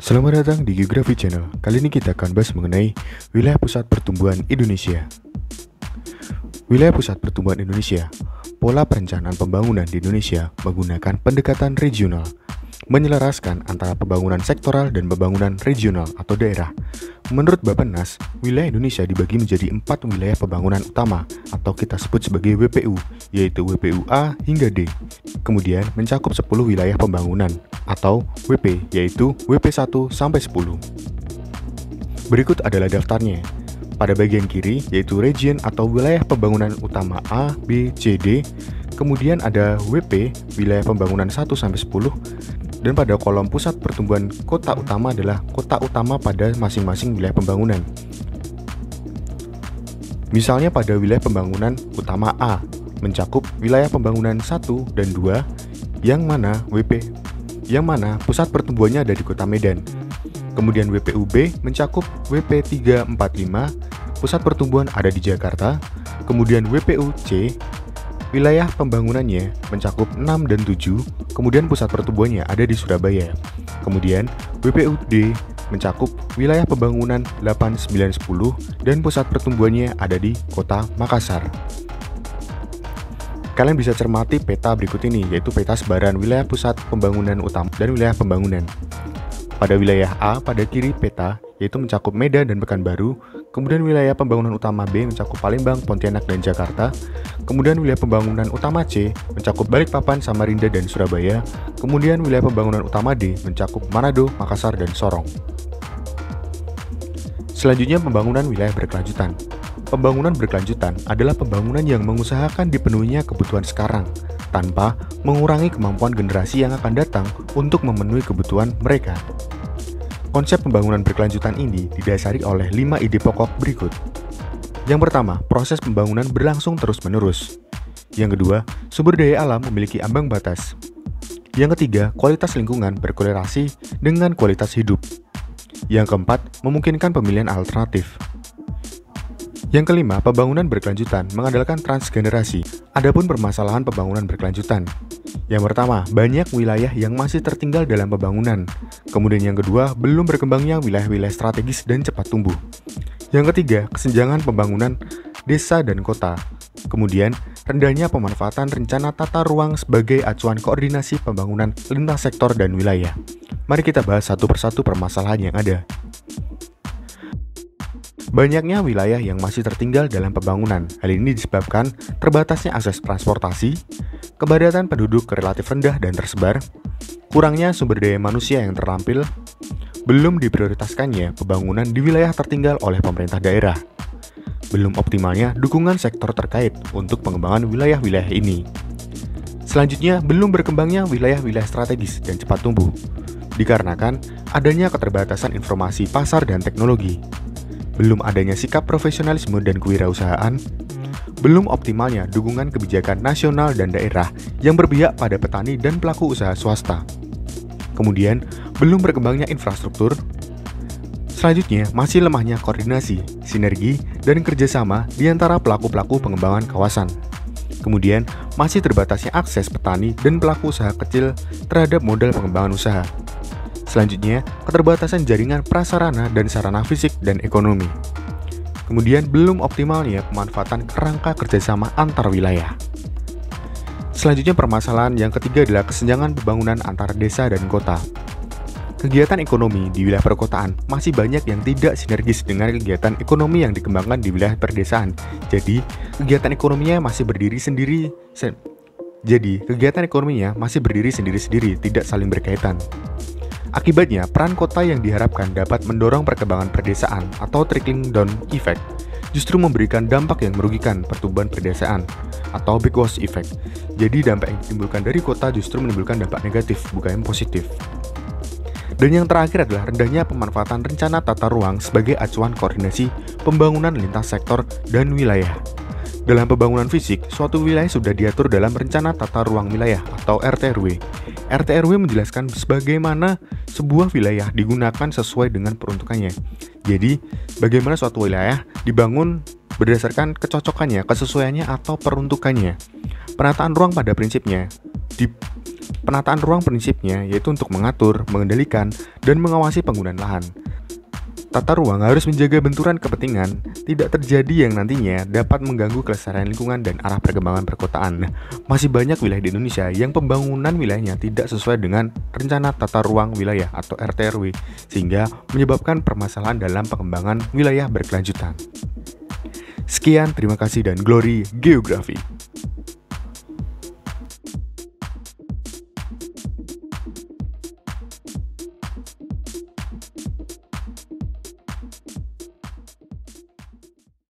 Selamat datang di Geografi Channel. Kali ini kita akan bahas mengenai wilayah pusat pertumbuhan Indonesia. Wilayah pusat pertumbuhan Indonesia, pola perencanaan pembangunan di Indonesia menggunakan pendekatan regional, menyelaraskan antara pembangunan sektoral dan pembangunan regional atau daerah. Menurut Bappenas, wilayah Indonesia dibagi menjadi 4 wilayah pembangunan utama atau kita sebut sebagai WPU, yaitu WPU A hingga D. Kemudian mencakup 10 wilayah pembangunan atau WP, yaitu WP 1 sampai 10. Berikut adalah daftarnya. Pada bagian kiri yaitu region atau wilayah pembangunan utama A, B, C, D. Kemudian ada WP, wilayah pembangunan 1 sampai 10. Dan pada kolom pusat pertumbuhan kota utama adalah kota utama pada masing-masing wilayah pembangunan. Misalnya pada wilayah pembangunan utama A mencakup wilayah pembangunan 1 dan 2 yang mana pusat pertumbuhannya ada di Kota Medan. Kemudian WPU B mencakup WP 345, pusat pertumbuhan ada di Jakarta. Kemudian WPU C, wilayah pembangunannya mencakup 6 dan 7, kemudian pusat pertumbuhannya ada di Surabaya. Kemudian WPU D mencakup wilayah pembangunan 8, 9, 10, dan pusat pertumbuhannya ada di Kota Makassar. Kalian bisa cermati peta berikut ini, yaitu peta sebaran wilayah pusat pembangunan utama dan wilayah pembangunan. Pada wilayah A, pada kiri peta, yaitu mencakup Medan dan Pekanbaru. Kemudian wilayah pembangunan utama B mencakup Palembang, Pontianak, dan Jakarta. Kemudian wilayah pembangunan utama C mencakup Balikpapan, Samarinda, dan Surabaya. Kemudian wilayah pembangunan utama D mencakup Manado, Makassar, dan Sorong. Selanjutnya pembangunan wilayah berkelanjutan. Pembangunan berkelanjutan adalah pembangunan yang mengusahakan dipenuhinya kebutuhan sekarang, tanpa mengurangi kemampuan generasi yang akan datang untuk memenuhi kebutuhan mereka. Konsep pembangunan berkelanjutan ini didasari oleh 5 ide pokok berikut. Yang pertama, proses pembangunan berlangsung terus-menerus. Yang kedua, sumber daya alam memiliki ambang batas. Yang ketiga, kualitas lingkungan berkorelasi dengan kualitas hidup. Yang keempat, memungkinkan pemilihan alternatif. Yang kelima, pembangunan berkelanjutan mengandalkan transgenerasi. Adapun permasalahan pembangunan berkelanjutan. Yang pertama, banyak wilayah yang masih tertinggal dalam pembangunan. Kemudian yang kedua, belum berkembangnya wilayah-wilayah strategis dan cepat tumbuh. Yang ketiga, kesenjangan pembangunan desa dan kota. Kemudian, rendahnya pemanfaatan rencana tata ruang sebagai acuan koordinasi pembangunan lintas sektor dan wilayah. Mari kita bahas satu persatu permasalahan yang ada. Banyaknya wilayah yang masih tertinggal dalam pembangunan. Hal ini disebabkan terbatasnya akses transportasi, kepadatan penduduk relatif rendah dan tersebar, kurangnya sumber daya manusia yang terlampil, belum diprioritaskannya pembangunan di wilayah tertinggal oleh pemerintah daerah, belum optimalnya dukungan sektor terkait untuk pengembangan wilayah-wilayah ini. Selanjutnya, belum berkembangnya wilayah-wilayah strategis dan cepat tumbuh, dikarenakan adanya keterbatasan informasi pasar dan teknologi. Belum adanya sikap profesionalisme dan kewirausahaan, belum optimalnya dukungan kebijakan nasional dan daerah yang berpihak pada petani dan pelaku usaha swasta. Kemudian, belum berkembangnya infrastruktur. Selanjutnya, masih lemahnya koordinasi, sinergi, dan kerjasama di antara pelaku-pelaku pengembangan kawasan. Kemudian, masih terbatasnya akses petani dan pelaku usaha kecil terhadap modal pengembangan usaha. Selanjutnya, keterbatasan jaringan prasarana dan sarana fisik dan ekonomi. Kemudian, belum optimalnya pemanfaatan kerangka kerjasama antar wilayah. Selanjutnya, permasalahan yang ketiga adalah kesenjangan pembangunan antara desa dan kota. Kegiatan ekonomi di wilayah perkotaan masih banyak yang tidak sinergis dengan kegiatan ekonomi yang dikembangkan di wilayah perdesaan. Jadi, kegiatan ekonominya masih berdiri sendiri-sendiri, tidak saling berkaitan. Akibatnya, peran kota yang diharapkan dapat mendorong perkembangan perdesaan atau trickling down effect justru memberikan dampak yang merugikan pertumbuhan perdesaan atau backwash effect. Jadi dampak yang ditimbulkan dari kota justru menimbulkan dampak negatif, bukan yang positif. Dan yang terakhir adalah rendahnya pemanfaatan rencana tata ruang sebagai acuan koordinasi pembangunan lintas sektor dan wilayah. Dalam pembangunan fisik, suatu wilayah sudah diatur dalam rencana tata ruang wilayah atau RTRW. RTRW menjelaskan bagaimana sebuah wilayah digunakan sesuai dengan peruntukannya. Jadi, bagaimana suatu wilayah dibangun berdasarkan kecocokannya, kesesuaiannya, atau peruntukannya. Penataan ruang pada prinsipnya Penataan ruang prinsipnya yaitu untuk mengatur, mengendalikan, dan mengawasi penggunaan lahan. Tata ruang harus menjaga benturan kepentingan tidak terjadi yang nantinya dapat mengganggu kelestarian lingkungan dan arah perkembangan perkotaan. Masih banyak wilayah di Indonesia yang pembangunan wilayahnya tidak sesuai dengan rencana tata ruang wilayah atau RTRW, sehingga menyebabkan permasalahan dalam pengembangan wilayah berkelanjutan. Sekian, terima kasih dan glory geografi.